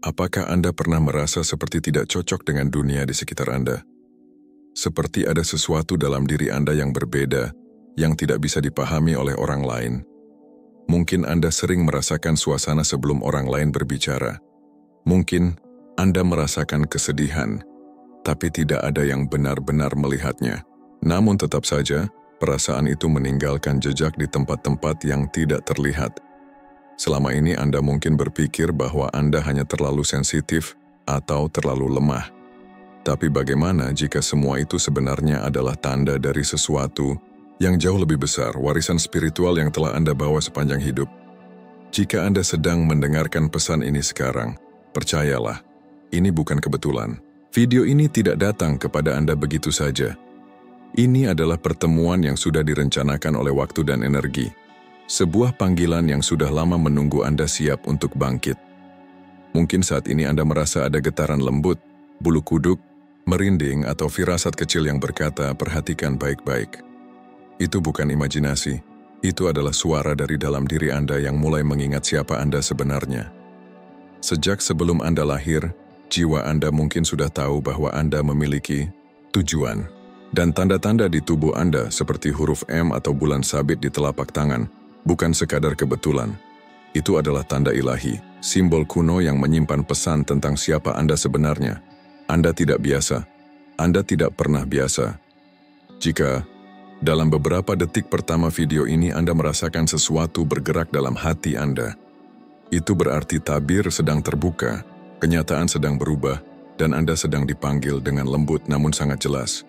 Apakah Anda pernah merasa seperti tidak cocok dengan dunia di sekitar Anda? Seperti ada sesuatu dalam diri Anda yang berbeda, yang tidak bisa dipahami oleh orang lain. Mungkin Anda sering merasakan suasana sebelum orang lain berbicara. Mungkin Anda merasakan kesedihan, tapi tidak ada yang benar-benar melihatnya. Namun tetap saja, perasaan itu meninggalkan jejak di tempat-tempat yang tidak terlihat. Selama ini Anda mungkin berpikir bahwa Anda hanya terlalu sensitif atau terlalu lemah. Tapi bagaimana jika semua itu sebenarnya adalah tanda dari sesuatu yang jauh lebih besar, warisan spiritual yang telah Anda bawa sepanjang hidup? Jika Anda sedang mendengarkan pesan ini sekarang, percayalah, ini bukan kebetulan. Video ini tidak datang kepada Anda begitu saja. Ini adalah pertemuan yang sudah direncanakan oleh waktu dan energi. Sebuah panggilan yang sudah lama menunggu Anda siap untuk bangkit. Mungkin saat ini Anda merasa ada getaran lembut, bulu kuduk, merinding atau firasat kecil yang berkata, perhatikan baik-baik. Itu bukan imajinasi, itu adalah suara dari dalam diri Anda yang mulai mengingat siapa Anda sebenarnya. Sejak sebelum Anda lahir, jiwa Anda mungkin sudah tahu bahwa Anda memiliki tujuan. Dan tanda-tanda di tubuh Anda seperti huruf M atau bulan sabit di telapak tangan, bukan sekadar kebetulan. Itu adalah tanda ilahi, simbol kuno yang menyimpan pesan tentang siapa Anda sebenarnya. Anda tidak biasa. Anda tidak pernah biasa. Jika dalam beberapa detik pertama video ini Anda merasakan sesuatu bergerak dalam hati Anda, itu berarti tabir sedang terbuka, kenyataan sedang berubah, dan Anda sedang dipanggil dengan lembut namun sangat jelas.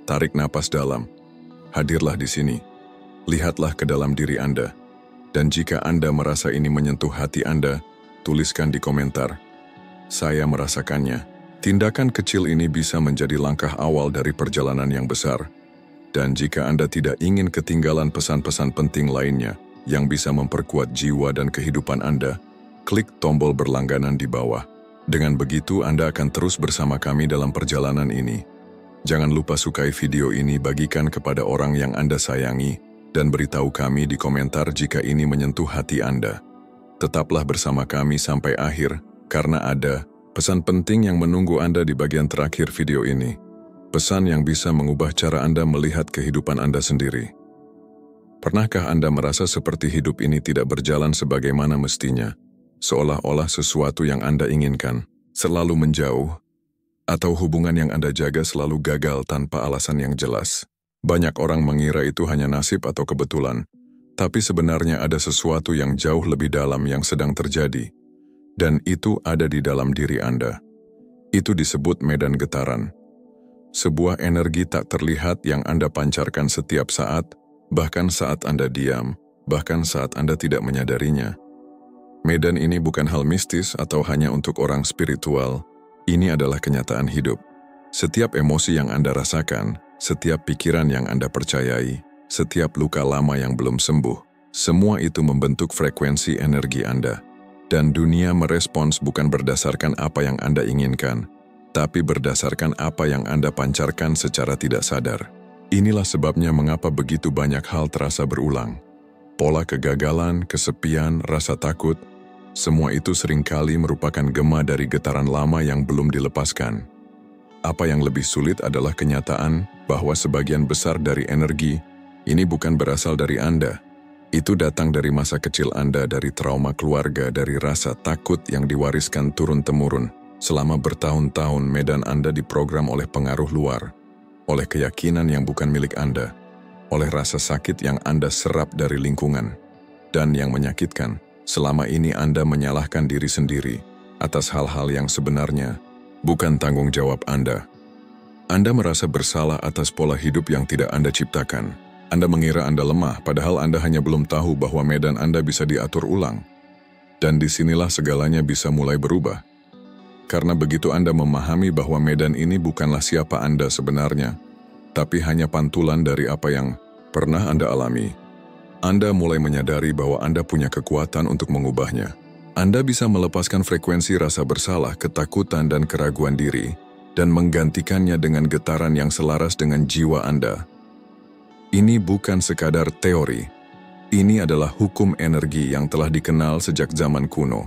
Tarik napas dalam. Hadirlah di sini. Lihatlah ke dalam diri Anda. Dan jika Anda merasa ini menyentuh hati Anda, tuliskan di komentar, saya merasakannya. Tindakan kecil ini bisa menjadi langkah awal dari perjalanan yang besar. Dan jika Anda tidak ingin ketinggalan pesan-pesan penting lainnya yang bisa memperkuat jiwa dan kehidupan Anda, klik tombol berlangganan di bawah. Dengan begitu Anda akan terus bersama kami dalam perjalanan ini. Jangan lupa sukai video ini, bagikan kepada orang yang Anda sayangi, dan beritahu kami di komentar jika ini menyentuh hati Anda. Tetaplah bersama kami sampai akhir, karena ada pesan penting yang menunggu Anda di bagian terakhir video ini. Pesan yang bisa mengubah cara Anda melihat kehidupan Anda sendiri. Pernahkah Anda merasa seperti hidup ini tidak berjalan sebagaimana mestinya? Seolah-olah sesuatu yang Anda inginkan selalu menjauh, atau hubungan yang Anda jaga selalu gagal tanpa alasan yang jelas. Banyak orang mengira itu hanya nasib atau kebetulan, tapi sebenarnya ada sesuatu yang jauh lebih dalam yang sedang terjadi, dan itu ada di dalam diri Anda. Itu disebut medan getaran. Sebuah energi tak terlihat yang Anda pancarkan setiap saat, bahkan saat Anda diam, bahkan saat Anda tidak menyadarinya. Medan ini bukan hal mistis atau hanya untuk orang spiritual, ini adalah kenyataan hidup. Setiap emosi yang Anda rasakan, setiap pikiran yang Anda percayai, setiap luka lama yang belum sembuh, semua itu membentuk frekuensi energi Anda. Dan dunia merespons bukan berdasarkan apa yang Anda inginkan, tapi berdasarkan apa yang Anda pancarkan secara tidak sadar. Inilah sebabnya mengapa begitu banyak hal terasa berulang. Pola kegagalan, kesepian, rasa takut, semua itu seringkali merupakan gema dari getaran lama yang belum dilepaskan. Apa yang lebih sulit adalah kenyataan bahwa sebagian besar dari energi ini bukan berasal dari Anda. Itu datang dari masa kecil Anda, dari trauma keluarga, dari rasa takut yang diwariskan turun-temurun. Selama bertahun-tahun medan Anda diprogram oleh pengaruh luar, oleh keyakinan yang bukan milik Anda, oleh rasa sakit yang Anda serap dari lingkungan. Dan yang menyakitkan, selama ini Anda menyalahkan diri sendiri atas hal-hal yang sebenarnya bukan tanggung jawab Anda. Anda merasa bersalah atas pola hidup yang tidak Anda ciptakan. Anda mengira Anda lemah, padahal Anda hanya belum tahu bahwa medan Anda bisa diatur ulang. Dan disinilah segalanya bisa mulai berubah. Karena begitu Anda memahami bahwa medan ini bukanlah siapa Anda sebenarnya, tapi hanya pantulan dari apa yang pernah Anda alami, Anda mulai menyadari bahwa Anda punya kekuatan untuk mengubahnya. Anda bisa melepaskan frekuensi rasa bersalah, ketakutan, dan keraguan diri, dan menggantikannya dengan getaran yang selaras dengan jiwa Anda. Ini bukan sekadar teori. Ini adalah hukum energi yang telah dikenal sejak zaman kuno.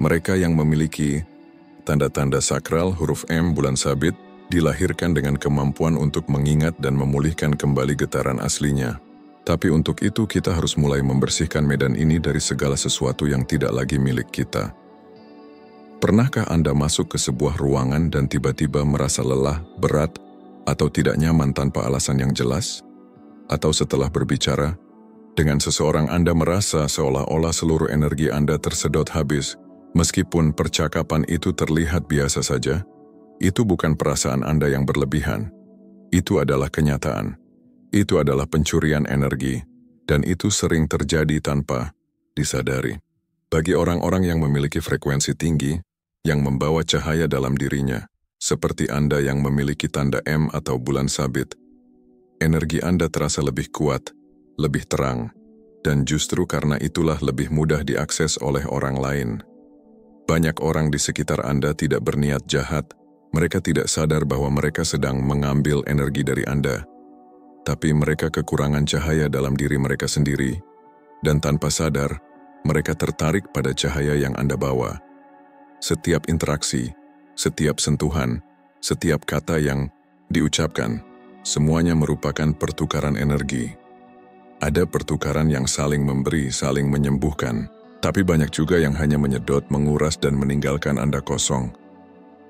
Mereka yang memiliki tanda-tanda sakral huruf M bulan sabit dilahirkan dengan kemampuan untuk mengingat dan memulihkan kembali getaran aslinya. Tapi untuk itu kita harus mulai membersihkan medan ini dari segala sesuatu yang tidak lagi milik kita. Pernahkah Anda masuk ke sebuah ruangan dan tiba-tiba merasa lelah, berat, atau tidak nyaman tanpa alasan yang jelas? Atau setelah berbicara dengan seseorang Anda merasa seolah-olah seluruh energi Anda tersedot habis, meskipun percakapan itu terlihat biasa saja? Itu bukan perasaan Anda yang berlebihan. Itu adalah kenyataan. Itu adalah pencurian energi, dan itu sering terjadi tanpa disadari. Bagi orang-orang yang memiliki frekuensi tinggi, yang membawa cahaya dalam dirinya, seperti Anda yang memiliki tanda M atau bulan sabit, energi Anda terasa lebih kuat, lebih terang, dan justru karena itulah lebih mudah diakses oleh orang lain. Banyak orang di sekitar Anda tidak berniat jahat, mereka tidak sadar bahwa mereka sedang mengambil energi dari Anda. Tapi mereka kekurangan cahaya dalam diri mereka sendiri, dan tanpa sadar, mereka tertarik pada cahaya yang Anda bawa. Setiap interaksi, setiap sentuhan, setiap kata yang diucapkan, semuanya merupakan pertukaran energi. Ada pertukaran yang saling memberi, saling menyembuhkan, tapi banyak juga yang hanya menyedot, menguras, dan meninggalkan Anda kosong.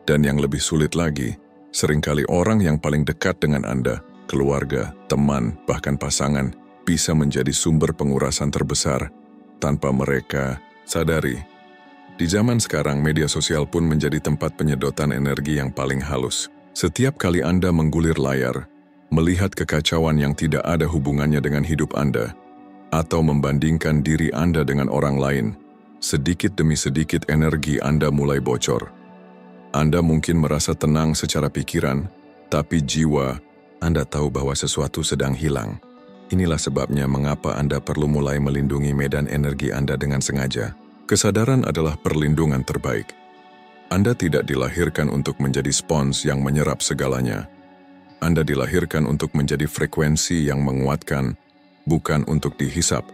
Dan yang lebih sulit lagi, seringkali orang yang paling dekat dengan Anda, keluarga, teman, bahkan pasangan, bisa menjadi sumber pengurasan terbesar tanpa mereka sadari. Di zaman sekarang, media sosial pun menjadi tempat penyedotan energi yang paling halus. Setiap kali Anda menggulir layar, melihat kekacauan yang tidak ada hubungannya dengan hidup Anda, atau membandingkan diri Anda dengan orang lain, sedikit demi sedikit energi Anda mulai bocor. Anda mungkin merasa tenang secara pikiran, tapi jiwa Anda tahu bahwa sesuatu sedang hilang. Inilah sebabnya mengapa Anda perlu mulai melindungi medan energi Anda dengan sengaja. Kesadaran adalah perlindungan terbaik. Anda tidak dilahirkan untuk menjadi spons yang menyerap segalanya. Anda dilahirkan untuk menjadi frekuensi yang menguatkan, bukan untuk dihisap.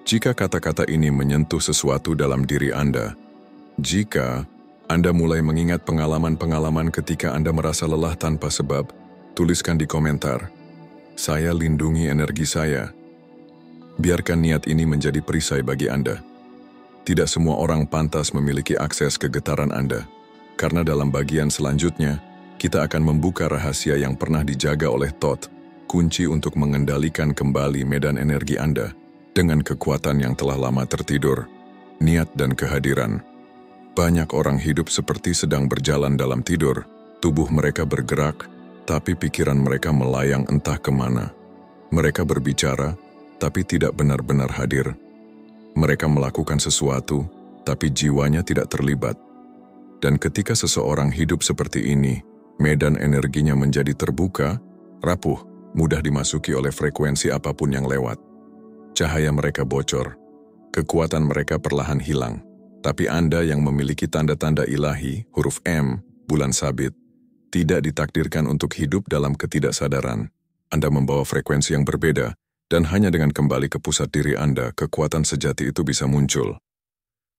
Jika kata-kata ini menyentuh sesuatu dalam diri Anda, jika Anda mulai mengingat pengalaman-pengalaman ketika Anda merasa lelah tanpa sebab, tuliskan di komentar, "Saya lindungi energi saya." Biarkan niat ini menjadi perisai bagi Anda. Tidak semua orang pantas memiliki akses ke getaran Anda, karena dalam bagian selanjutnya, kita akan membuka rahasia yang pernah dijaga oleh Thoth, kunci untuk mengendalikan kembali medan energi Anda dengan kekuatan yang telah lama tertidur, niat dan kehadiran. Banyak orang hidup seperti sedang berjalan dalam tidur, tubuh mereka bergerak, tapi pikiran mereka melayang entah kemana. Mereka berbicara, tapi tidak benar-benar hadir. Mereka melakukan sesuatu, tapi jiwanya tidak terlibat. Dan ketika seseorang hidup seperti ini, medan energinya menjadi terbuka, rapuh, mudah dimasuki oleh frekuensi apapun yang lewat. Cahaya mereka bocor, kekuatan mereka perlahan hilang. Tapi Anda yang memiliki tanda-tanda ilahi, huruf M, bulan sabit, tidak ditakdirkan untuk hidup dalam ketidaksadaran. Anda membawa frekuensi yang berbeda, dan hanya dengan kembali ke pusat diri Anda, kekuatan sejati itu bisa muncul.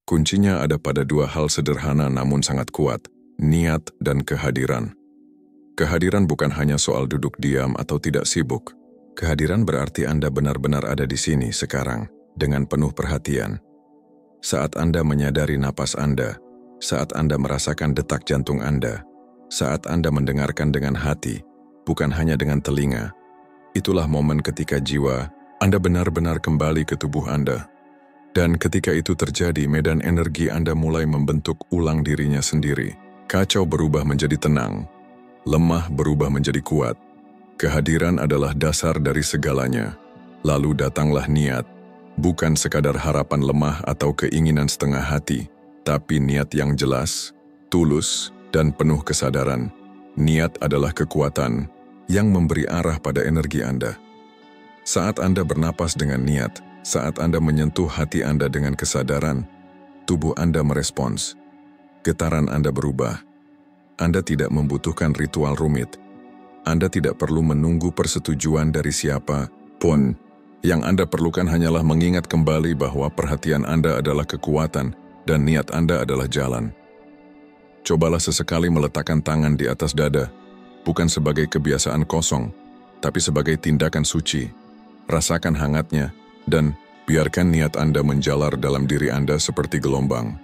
Kuncinya ada pada dua hal sederhana namun sangat kuat, niat dan kehadiran. Kehadiran bukan hanya soal duduk diam atau tidak sibuk. Kehadiran berarti Anda benar-benar ada di sini sekarang, dengan penuh perhatian. Saat Anda menyadari napas Anda, saat Anda merasakan detak jantung Anda, saat Anda mendengarkan dengan hati, bukan hanya dengan telinga. Itulah momen ketika jiwa Anda benar-benar kembali ke tubuh Anda. Dan ketika itu terjadi, medan energi Anda mulai membentuk ulang dirinya sendiri. Kacau berubah menjadi tenang, lemah berubah menjadi kuat. Kehadiran adalah dasar dari segalanya. Lalu datanglah niat, bukan sekadar harapan lemah atau keinginan setengah hati, tapi niat yang jelas, tulus, dan penuh kesadaran. Niat adalah kekuatan yang memberi arah pada energi Anda. Saat Anda bernapas dengan niat, saat Anda menyentuh hati Anda dengan kesadaran, tubuh Anda merespons. Getaran Anda berubah. Anda tidak membutuhkan ritual rumit. Anda tidak perlu menunggu persetujuan dari siapa pun. Yang Anda perlukan hanyalah mengingat kembali bahwa perhatian Anda adalah kekuatan dan niat Anda adalah jalan. Cobalah sesekali meletakkan tangan di atas dada, bukan sebagai kebiasaan kosong, tapi sebagai tindakan suci. Rasakan hangatnya, dan biarkan niat Anda menjalar dalam diri Anda seperti gelombang.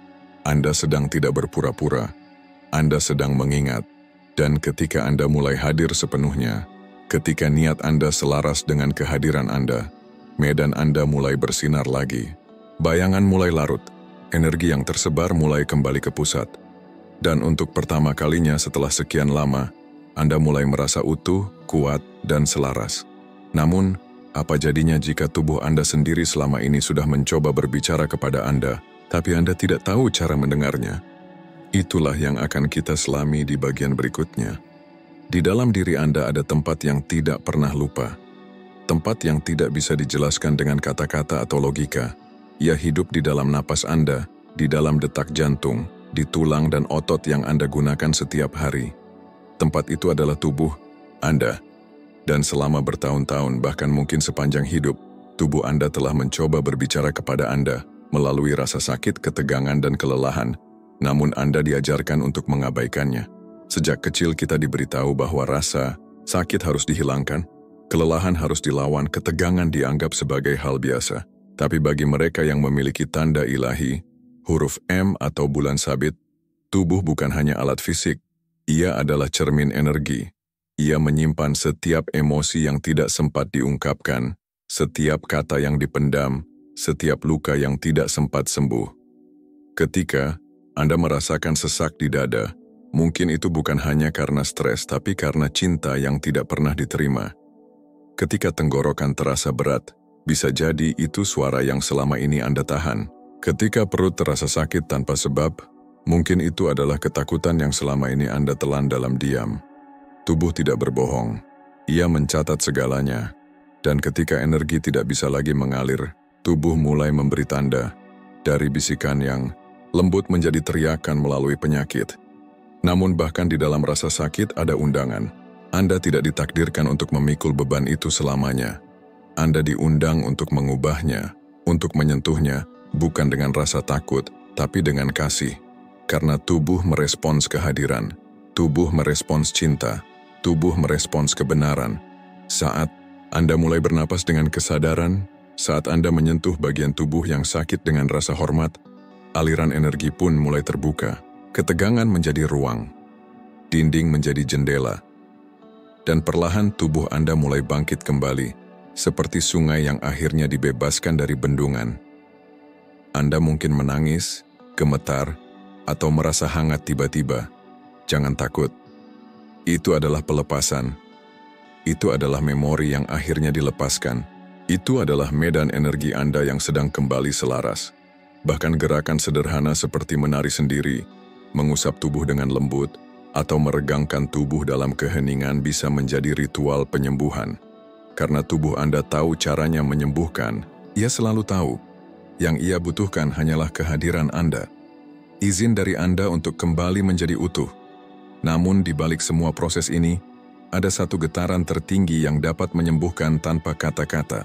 Anda sedang tidak berpura-pura, Anda sedang mengingat, dan ketika Anda mulai hadir sepenuhnya, ketika niat Anda selaras dengan kehadiran Anda, medan Anda mulai bersinar lagi. Bayangan mulai larut, energi yang tersebar mulai kembali ke pusat. Dan untuk pertama kalinya setelah sekian lama, Anda mulai merasa utuh, kuat, dan selaras. Namun, apa jadinya jika tubuh Anda sendiri selama ini sudah mencoba berbicara kepada Anda, tapi Anda tidak tahu cara mendengarnya? Itulah yang akan kita selami di bagian berikutnya. Di dalam diri Anda ada tempat yang tidak pernah lupa. Tempat yang tidak bisa dijelaskan dengan kata-kata atau logika. Ia hidup di dalam napas Anda, di dalam detak jantung, di tulang dan otot yang Anda gunakan setiap hari. Tempat itu adalah tubuh Anda. Dan selama bertahun-tahun, bahkan mungkin sepanjang hidup, tubuh Anda telah mencoba berbicara kepada Anda melalui rasa sakit, ketegangan, dan kelelahan. Namun Anda diajarkan untuk mengabaikannya. Sejak kecil kita diberitahu bahwa rasa sakit harus dihilangkan, kelelahan harus dilawan, ketegangan dianggap sebagai hal biasa. Tapi bagi mereka yang memiliki tanda ilahi, huruf M atau bulan sabit, tubuh bukan hanya alat fisik, ia adalah cermin energi. Ia menyimpan setiap emosi yang tidak sempat diungkapkan, setiap kata yang dipendam, setiap luka yang tidak sempat sembuh. Ketika Anda merasakan sesak di dada, mungkin itu bukan hanya karena stres, tapi karena cinta yang tidak pernah diterima. Ketika tenggorokan terasa berat, bisa jadi itu suara yang selama ini Anda tahan. Ketika perut terasa sakit tanpa sebab, mungkin itu adalah ketakutan yang selama ini Anda telan dalam diam. Tubuh tidak berbohong, ia mencatat segalanya. Dan ketika energi tidak bisa lagi mengalir, tubuh mulai memberi tanda, dari bisikan yang lembut menjadi teriakan melalui penyakit. Namun bahkan di dalam rasa sakit ada undangan. Anda tidak ditakdirkan untuk memikul beban itu selamanya. Anda diundang untuk mengubahnya, untuk menyentuhnya, bukan dengan rasa takut, tapi dengan kasih. Karena tubuh merespons kehadiran, tubuh merespons cinta, tubuh merespons kebenaran. Saat Anda mulai bernapas dengan kesadaran, saat Anda menyentuh bagian tubuh yang sakit dengan rasa hormat, aliran energi pun mulai terbuka. Ketegangan menjadi ruang, dinding menjadi jendela, dan perlahan tubuh Anda mulai bangkit kembali, seperti sungai yang akhirnya dibebaskan dari bendungan. Anda mungkin menangis, gemetar, atau merasa hangat tiba-tiba. Jangan takut. Itu adalah pelepasan. Itu adalah memori yang akhirnya dilepaskan. Itu adalah medan energi Anda yang sedang kembali selaras. Bahkan gerakan sederhana seperti menari sendiri, mengusap tubuh dengan lembut, atau meregangkan tubuh dalam keheningan bisa menjadi ritual penyembuhan. Karena tubuh Anda tahu caranya menyembuhkan, ia selalu tahu. Yang ia butuhkan hanyalah kehadiran Anda. Izin dari Anda untuk kembali menjadi utuh. Namun di balik semua proses ini, ada satu getaran tertinggi yang dapat menyembuhkan tanpa kata-kata,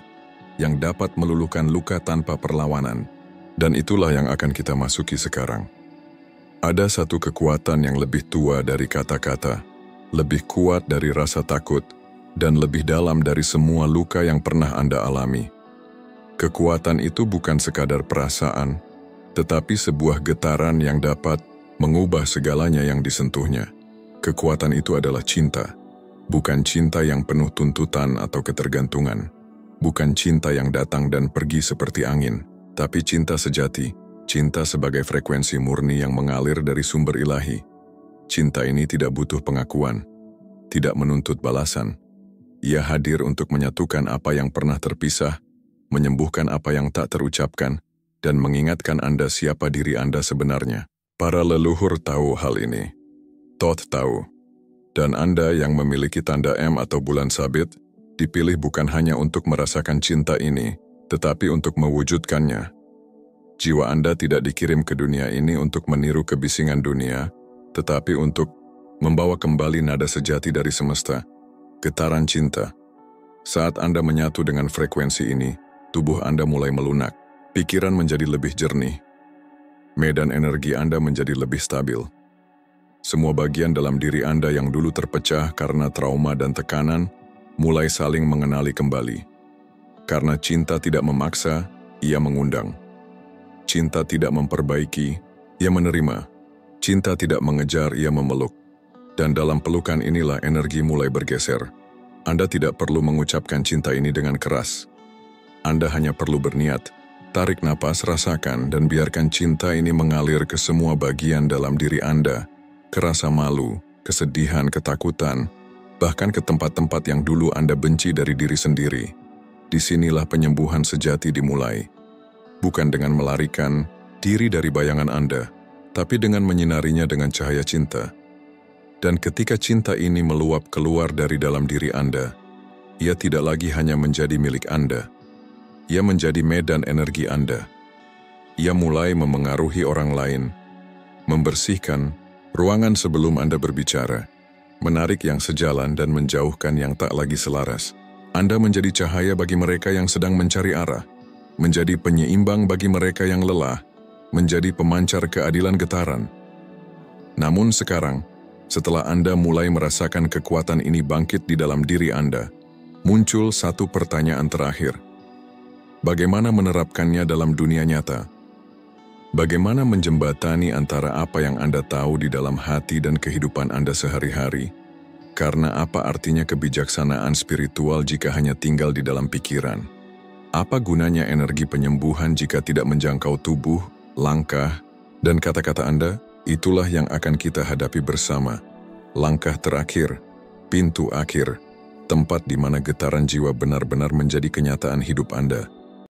yang dapat meluluhkan luka tanpa perlawanan. Dan itulah yang akan kita masuki sekarang. Ada satu kekuatan yang lebih tua dari kata-kata, lebih kuat dari rasa takut, dan lebih dalam dari semua luka yang pernah Anda alami. Kekuatan itu bukan sekadar perasaan, tetapi sebuah getaran yang dapat mengubah segalanya yang disentuhnya. Kekuatan itu adalah cinta. Bukan cinta yang penuh tuntutan atau ketergantungan. Bukan cinta yang datang dan pergi seperti angin, tapi cinta sejati, cinta sebagai frekuensi murni yang mengalir dari sumber ilahi. Cinta ini tidak butuh pengakuan, tidak menuntut balasan. Ia hadir untuk menyatukan apa yang pernah terpisah, menyembuhkan apa yang tak terucapkan, dan mengingatkan Anda siapa diri Anda sebenarnya. Para leluhur tahu hal ini. Thoth tahu. Dan Anda yang memiliki tanda M atau bulan sabit, dipilih bukan hanya untuk merasakan cinta ini, tetapi untuk mewujudkannya. Jiwa Anda tidak dikirim ke dunia ini untuk meniru kebisingan dunia, tetapi untuk membawa kembali nada sejati dari semesta, getaran cinta. Saat Anda menyatu dengan frekuensi ini, tubuh Anda mulai melunak, pikiran menjadi lebih jernih, medan energi Anda menjadi lebih stabil. Semua bagian dalam diri Anda yang dulu terpecah karena trauma dan tekanan mulai saling mengenali kembali. Karena cinta tidak memaksa, ia mengundang. Cinta tidak memperbaiki, ia menerima. Cinta tidak mengejar, ia memeluk. Dan dalam pelukan inilah energi mulai bergeser. Anda tidak perlu mengucapkan cinta ini dengan keras. Anda hanya perlu berniat, tarik napas, rasakan, dan biarkan cinta ini mengalir ke semua bagian dalam diri Anda, ke rasa malu, kesedihan, ketakutan, bahkan ke tempat-tempat yang dulu Anda benci dari diri sendiri. Disinilah penyembuhan sejati dimulai. Bukan dengan melarikan diri dari bayangan Anda, tapi dengan menyinarinya dengan cahaya cinta. Dan ketika cinta ini meluap keluar dari dalam diri Anda, ia tidak lagi hanya menjadi milik Anda. Ia menjadi medan energi Anda. Ia mulai memengaruhi orang lain, membersihkan ruangan sebelum Anda berbicara, menarik yang sejalan dan menjauhkan yang tak lagi selaras. Anda menjadi cahaya bagi mereka yang sedang mencari arah, menjadi penyeimbang bagi mereka yang lelah, menjadi pemancar keadilan getaran. Namun sekarang, setelah Anda mulai merasakan kekuatan ini bangkit di dalam diri Anda, muncul satu pertanyaan terakhir. Bagaimana menerapkannya dalam dunia nyata? Bagaimana menjembatani antara apa yang Anda tahu di dalam hati dan kehidupan Anda sehari-hari? Karena apa artinya kebijaksanaan spiritual jika hanya tinggal di dalam pikiran? Apa gunanya energi penyembuhan jika tidak menjangkau tubuh, langkah, dan kata-kata Anda? Itulah yang akan kita hadapi bersama. Langkah terakhir, pintu akhir, tempat di mana getaran jiwa benar-benar menjadi kenyataan hidup Anda.